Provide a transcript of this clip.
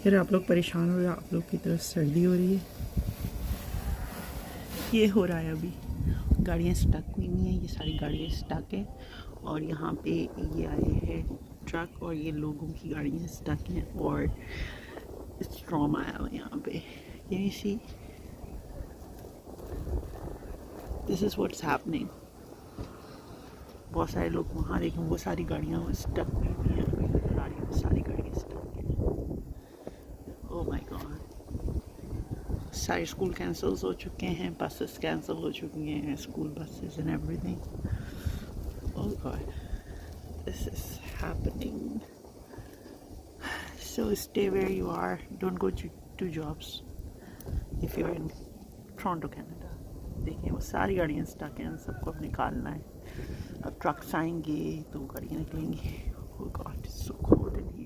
फिर आप लोग परेशान हो रहे हो, आप लोग की तरफ सर्दी हो रही है। ये हो रहा है अभी, गाड़ियाँ स्टक हुई नहीं है, ये सारी गाड़ियाँ स्टक है और यहाँ पे ये आए हैं ट्रक और ये लोगों की गाड़ियाँ स्टक हैं और स्ट्रॉम आया हुआ यहाँ पे। ये see this is what's happening. बहुत सारे लोग वहाँ, लेकिन वो सारी गाड़ियाँ स्टक हुई हुई हैं, सारी गाड़ियाँ स्टक हैं। ओह माय गॉड, सारे स्कूल कैंसिल हो चुके हैं, बसेस कैंसिल हो चुकी हैं, school buses and everything. Oh God, this is happening. So stay where you are, don't go to jobs if you're in Toronto, Canada. देखिए वो सारी गाड़ियाँ स्टक हैं, सबको अब निकालना है। अब ट्रक्स आएंगे तो गाड़ियाँ निकलेंगी। Oh God, it's so cold in here.